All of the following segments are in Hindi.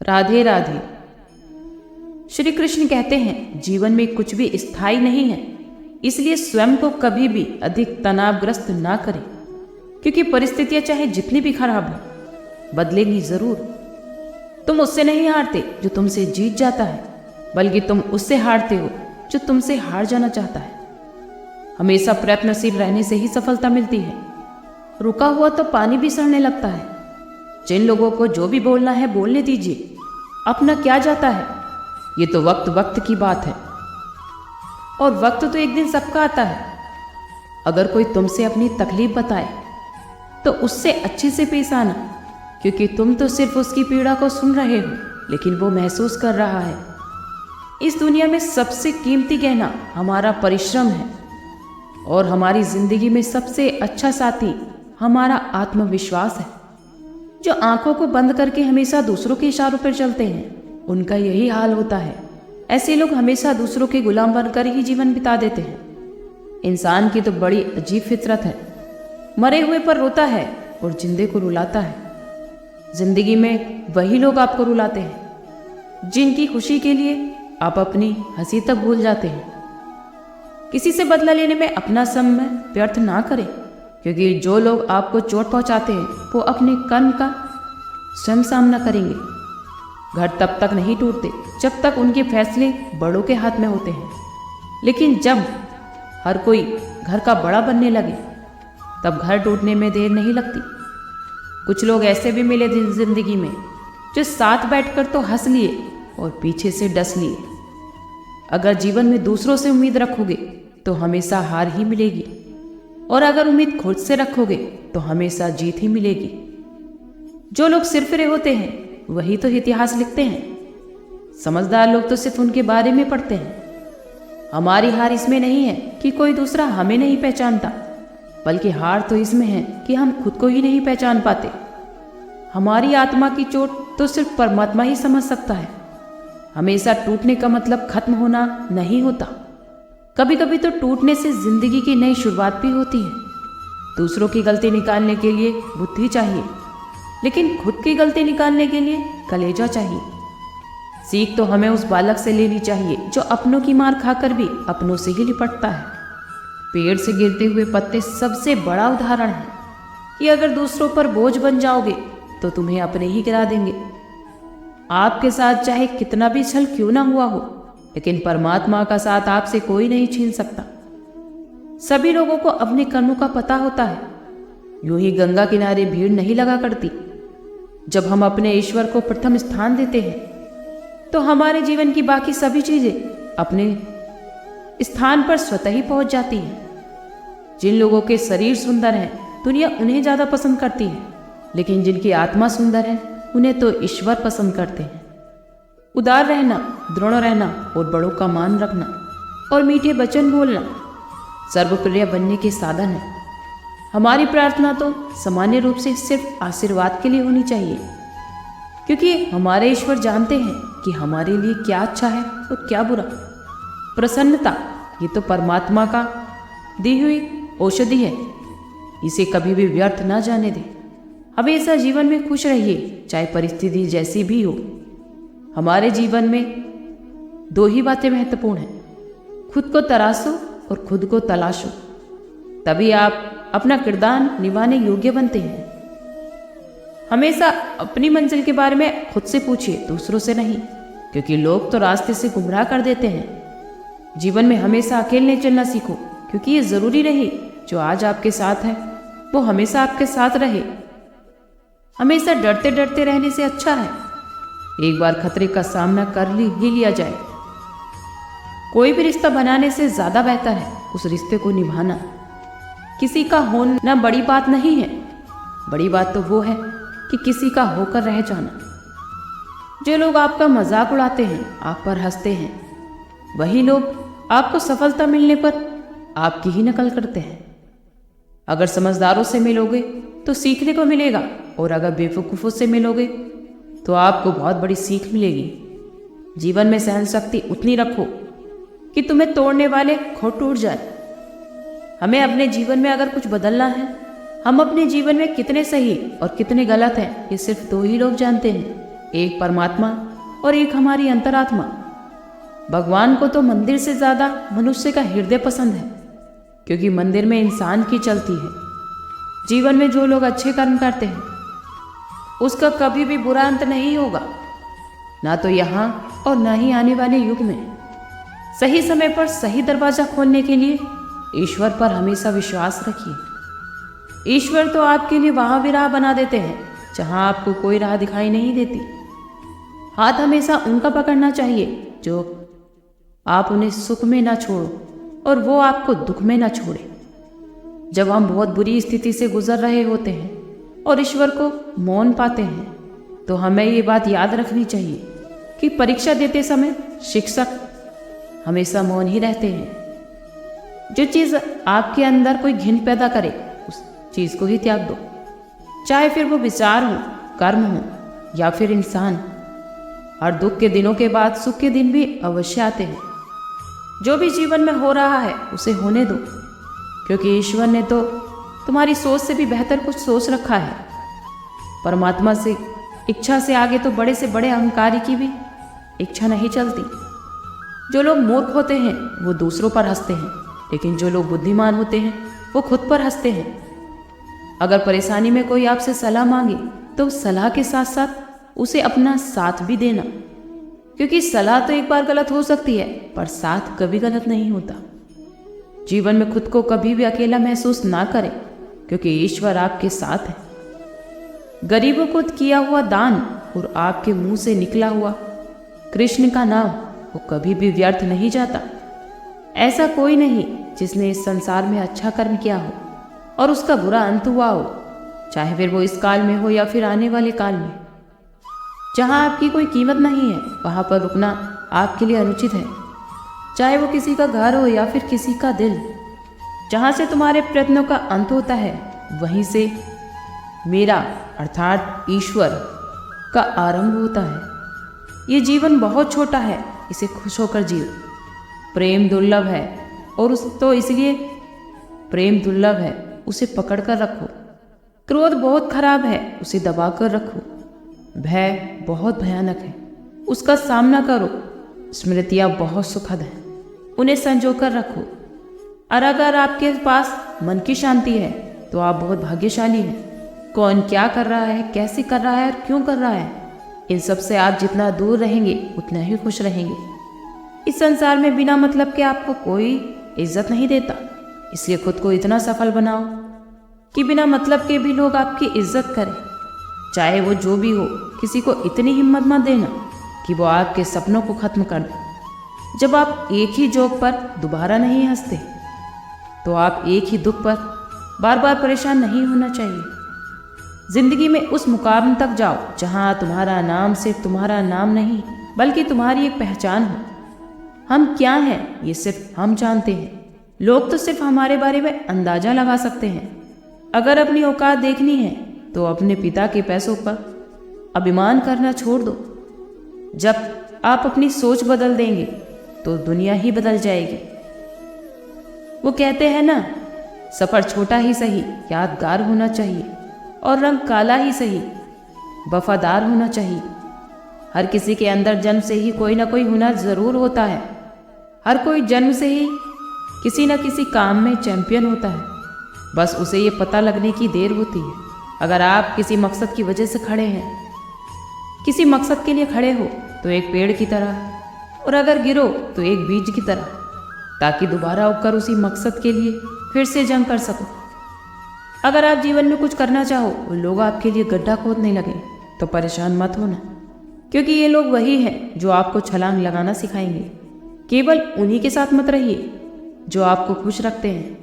राधे राधे। श्री कृष्ण कहते हैं जीवन में कुछ भी स्थायी नहीं है, इसलिए स्वयं को कभी भी अधिक तनावग्रस्त ना करें, क्योंकि परिस्थितियां चाहे जितनी भी खराब हो बदलेंगी जरूर। तुम उससे नहीं हारते जो तुमसे जीत जाता है, बल्कि तुम उससे हारते हो जो तुमसे हार जाना चाहता है। हमेशा प्रयत्नशील रहने से ही सफलता मिलती है। रुका हुआ तो पानी भी सड़ने लगता है। जिन लोगों को जो भी बोलना है बोलने दीजिए, अपना क्या जाता है। ये तो वक्त वक्त की बात है, और वक्त तो एक दिन सबका आता है। अगर कोई तुमसे अपनी तकलीफ बताए तो उससे अच्छे से पेश आना, क्योंकि तुम तो सिर्फ उसकी पीड़ा को सुन रहे हो, लेकिन वो महसूस कर रहा है। इस दुनिया में सबसे कीमती गहना हमारा परिश्रम है, और हमारी जिंदगी में सबसे अच्छा साथी हमारा आत्मविश्वास है। जो आंखों को बंद करके हमेशा दूसरों के इशारों पर चलते हैं, उनका यही हाल होता है। ऐसे लोग हमेशा दूसरों के गुलाम बनकर ही जीवन बिता देते हैं। इंसान की तो बड़ी अजीब फितरत है, मरे हुए पर रोता है और जिंदे को रुलाता है। जिंदगी में वही लोग आपको रुलाते हैं जिनकी खुशी के लिए आप अपनी हंसी तक भूल जाते हैं। किसी से बदला लेने में अपना समय व्यर्थ ना करें, क्योंकि जो लोग आपको चोट पहुंचाते हैं वो अपने कर्म का स्वयं सामना करेंगे। घर तब तक नहीं टूटते जब तक उनके फैसले बड़ों के हाथ में होते हैं, लेकिन जब हर कोई घर का बड़ा बनने लगे तब घर टूटने में देर नहीं लगती। कुछ लोग ऐसे भी मिले जिंदगी में जो साथ बैठकर तो हंस लिए और पीछे से डस लिए। अगर जीवन में दूसरों से उम्मीद रखोगे तो हमेशा हार ही मिलेगी, और अगर उम्मीद खुद से रखोगे तो हमेशा जीत ही मिलेगी। जो लोग सिरफिरे होते हैं वही तो इतिहास लिखते हैं। समझदार लोग तो सिर्फ उनके बारे में पढ़ते हैं। हमारी हार इसमें नहीं है कि कोई दूसरा हमें नहीं पहचानता, बल्कि हार तो इसमें है कि हम खुद को ही नहीं पहचान पाते। हमारी आत्मा की चोट तो सिर्फ परमात्मा ही समझ सकता है। हमेशा टूटने का मतलब खत्म होना नहीं होता। कभी कभी तो टूटने से जिंदगी की नई शुरुआत भी होती है। दूसरों की गलती निकालने के लिए बुद्धि चाहिए, लेकिन खुद की गलती निकालने के लिए कलेजा चाहिए। सीख तो हमें उस बालक से लेनी चाहिए जो अपनों की मार खाकर भी अपनों से ही लिपटता है। पेड़ से गिरते हुए पत्ते सबसे बड़ा उदाहरण है कि अगर दूसरों पर बोझ बन जाओगे तो तुम्हें अपने ही गिरा देंगे। आपके साथ चाहे कितना भी छल क्यों ना हुआ हो, लेकिन परमात्मा का साथ आपसे कोई नहीं छीन सकता। सभी लोगों को अपने कर्मों का पता होता है। यूं ही गंगा किनारे भीड़ नहीं लगा करती। जब हम अपने ईश्वर को प्रथम स्थान देते हैं तो हमारे जीवन की बाकी सभी चीजें अपने स्थान पर स्वतः ही पहुंच जाती हैं। जिन लोगों के शरीर सुंदर हैं दुनिया उन्हें ज्यादा पसंद करती है, लेकिन जिनकी आत्मा सुंदर है उन्हें तो ईश्वर पसंद करते हैं। उदार रहना, दृढ़ रहना और बड़ों का मान रखना और मीठे वचन बोलना सर्वप्रिय बनने के साधन है। हमारी प्रार्थना तो सामान्य रूप से सिर्फ आशीर्वाद के लिए होनी चाहिए, क्योंकि हमारे ईश्वर जानते हैं कि हमारे लिए क्या अच्छा है और क्या बुरा। प्रसन्नता ये तो परमात्मा का दी हुई औषधि है, इसे कभी भी व्यर्थ ना जाने दें। हमेशा जीवन में खुश रहिए, चाहे परिस्थिति जैसी भी हो। हमारे जीवन में दो ही बातें महत्वपूर्ण हैं, खुद को तराशो और खुद को तलाशो। तभी आप अपना किरदार निभाने योग्य बनते हैं। हमेशा अपनी मंजिल के बारे में खुद से पूछिए, दूसरों से नहीं, क्योंकि लोग तो रास्ते से गुमराह कर देते हैं। जीवन में हमेशा अकेले चलना सीखो, क्योंकि ये जरूरी नहीं जो आज आपके साथ है वो हमेशा आपके साथ रहे। हमेशा डरते डरते रहने से अच्छा है एक बार खतरे का सामना कर ही लिया जाए। कोई भी रिश्ता बनाने से ज्यादा बेहतर है उस रिश्ते को निभाना। किसी का होना बड़ी बात नहीं है, बड़ी बात तो वो है कि किसी का होकर रह जाना। जो लोग आपका मजाक उड़ाते हैं, आप पर हंसते हैं, वही लोग आपको सफलता मिलने पर आपकी ही नकल करते हैं। अगर समझदारों से मिलोगे तो सीखने को मिलेगा, और अगर बेवकूफ़ों से मिलोगे तो आपको बहुत बड़ी सीख मिलेगी। जीवन में सहन शक्ति उतनी रखो कि तुम्हें तोड़ने वाले खुद टूट जाए। हमें अपने जीवन में अगर कुछ बदलना है, हम अपने जीवन में कितने सही और कितने गलत हैं ये सिर्फ दो ही लोग जानते हैं, एक परमात्मा और एक हमारी अंतरात्मा। भगवान को तो मंदिर से ज़्यादा मनुष्य का हृदय पसंद है, क्योंकि मंदिर में इंसान की चलती है। जीवन में जो लोग अच्छे कर्म करते हैं उसका कभी भी बुरा अंत नहीं होगा, ना तो यहाँ और ना ही आने वाले युग में। सही समय पर सही दरवाजा खोलने के लिए ईश्वर पर हमेशा विश्वास रखिए। ईश्वर तो आपके लिए वहाँ भी राह बना देते हैं जहाँ आपको कोई राह दिखाई नहीं देती। हाथ हमेशा उनका पकड़ना चाहिए जो आप उन्हें सुख में ना छोड़ो और वो आपको दुख में ना छोड़े। जब हम बहुत बुरी स्थिति से गुजर रहे होते हैं और ईश्वर को मौन पाते हैं, तो हमें ये बात याद रखनी चाहिए कि परीक्षा देते समय शिक्षक हमेशा मौन ही रहते हैं। जो चीज़ आपके अंदर कोई घिन पैदा करे उस चीज़ को ही त्याग दो, चाहे फिर वो विचार हो, कर्म हो या फिर इंसान। हर दुख के दिनों के बाद सुख के दिन भी अवश्य आते हैं। जो भी जीवन में हो रहा है उसे होने दो, क्योंकि ईश्वर ने तो तुम्हारी सोच से भी बेहतर कुछ सोच रखा है। परमात्मा से इच्छा से आगे तो बड़े से बड़े अहंकारी की भी इच्छा नहीं चलती। जो लोग मूर्ख होते हैं वो दूसरों पर हंसते हैं, लेकिन जो लोग बुद्धिमान होते हैं वो खुद पर हंसते हैं। अगर परेशानी में कोई आपसे सलाह मांगे तो सलाह के साथ साथ उसे अपना साथ भी देना, क्योंकि सलाह तो एक बार गलत हो सकती है पर साथ कभी गलत नहीं होता। जीवन में खुद को कभी भी अकेला महसूस ना करें, क्योंकि ईश्वर आपके साथ है। गरीबों को किया हुआ दान और आपके मुंह से निकला हुआ कृष्ण का नाम वो कभी भी व्यर्थ नहीं जाता। ऐसा कोई नहीं जिसने इस संसार में अच्छा कर्म किया हो और उसका बुरा अंत हुआ हो, चाहे फिर वो इस काल में हो या फिर आने वाले काल में। जहाँ आपकी कोई कीमत नहीं है वहाँ पर रुकना आपके लिए अनुचित है, चाहे वो किसी का घर हो या फिर किसी का दिल। जहाँ से तुम्हारे प्रयत्नों का अंत होता है वहीं से मेरा अर्थात ईश्वर का आरंभ होता है। ये जीवन बहुत छोटा है, इसे खुश होकर जियो। प्रेम दुर्लभ है और उस तो इसलिए प्रेम दुर्लभ है, उसे पकड़ कर रखो। क्रोध बहुत खराब है, उसे दबा कर रखो। भय बहुत भयानक है, उसका सामना करो। स्मृतियाँ बहुत सुखद हैं, उन्हें संजो कर रखो। और अगर आपके पास मन की शांति है तो आप बहुत भाग्यशाली हैं। कौन क्या कर रहा है, कैसे कर रहा है और क्यों कर रहा है, इन सब से आप जितना दूर रहेंगे उतना ही खुश रहेंगे। इस संसार में बिना मतलब के आपको कोई इज्जत नहीं देता, इसलिए खुद को इतना सफल बनाओ कि बिना मतलब के भी लोग आपकी इज्जत करें। चाहे वो जो भी हो, किसी को इतनी हिम्मत मत देना कि वो आपके सपनों को खत्म कर दे। जब आप एक ही जोक पर दोबारा नहीं हंसते तो आप एक ही दुख पर बार बार परेशान नहीं होना चाहिए। जिंदगी में उस मुकाम तक जाओ जहां तुम्हारा नाम सिर्फ तुम्हारा नाम नहीं बल्कि तुम्हारी एक पहचान हो। हम क्या हैं ये सिर्फ हम जानते हैं, लोग तो सिर्फ हमारे बारे में अंदाजा लगा सकते हैं। अगर अपनी औकात देखनी है तो अपने पिता के पैसों पर अभिमान करना छोड़ दो। जब आप अपनी सोच बदल देंगे तो दुनिया ही बदल जाएगी। वो कहते हैं ना, सफ़र छोटा ही सही यादगार होना चाहिए और रंग काला ही सही वफादार होना चाहिए। हर किसी के अंदर जन्म से ही कोई ना कोई हुनर ज़रूर होता है। हर कोई जन्म से ही किसी न किसी काम में चैंपियन होता है, बस उसे ये पता लगने की देर होती है। अगर आप किसी मकसद की वजह से खड़े हैं, किसी मकसद के लिए खड़े हो तो एक पेड़ की तरह, और अगर गिरो तो एक बीज की तरह, ताकि दोबारा उगकर उसी मकसद के लिए फिर से जंग कर सको। अगर आप जीवन में कुछ करना चाहो और लोग आपके लिए गड्ढा खोदने लगे तो परेशान मत होना, क्योंकि ये लोग वही हैं जो आपको छलांग लगाना सिखाएंगे। केवल उन्हीं के साथ मत रहिए जो आपको खुश रखते हैं,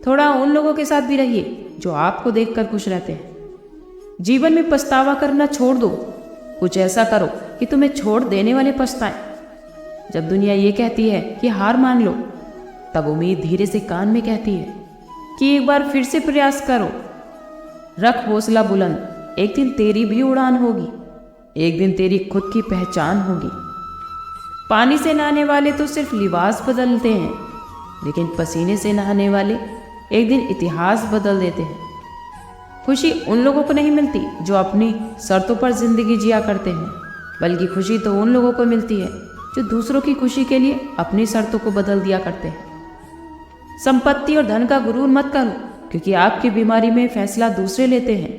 थोड़ा उन लोगों के साथ भी रहिए जो आपको देखकर खुश रहते हैं। जीवन में पछतावा करना छोड़ दो, कुछ ऐसा करो कि तुम्हें छोड़ देने वाले पछताएं। जब दुनिया ये कहती है कि हार मान लो, तब उम्मीद धीरे से कान में कहती है कि एक बार फिर से प्रयास करो। रख हौसला बुलंद, एक दिन तेरी भी उड़ान होगी, एक दिन तेरी खुद की पहचान होगी। पानी से नहाने वाले तो सिर्फ लिबास बदलते हैं, लेकिन पसीने से नहाने वाले एक दिन इतिहास बदल देते हैं। खुशी उन लोगों को नहीं मिलती जो अपनी शर्तों पर जिंदगी जिया करते हैं, बल्कि खुशी तो उन लोगों को मिलती है जो दूसरों की खुशी के लिए अपनी शर्तों को बदल दिया करते हैं। संपत्ति और धन का गुरूर मत करो, क्योंकि आपकी बीमारी में फैसला दूसरे लेते हैं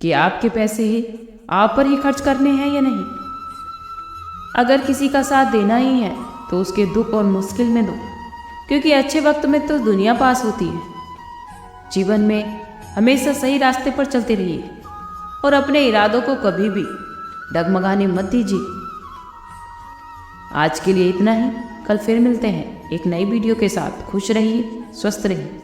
कि आपके पैसे ही आप पर ही खर्च करने हैं या नहीं। अगर किसी का साथ देना ही है तो उसके दुख और मुश्किल में दो, क्योंकि अच्छे वक्त में तो दुनिया पास होती है। जीवन में हमेशा सही रास्ते पर चलते रहिए और अपने इरादों को कभी भी डगमगाने मत दीजिए। आज के लिए इतना ही। कल फिर मिलते हैं एक नई वीडियो के साथ। खुश रहिए, स्वस्थ रहिए।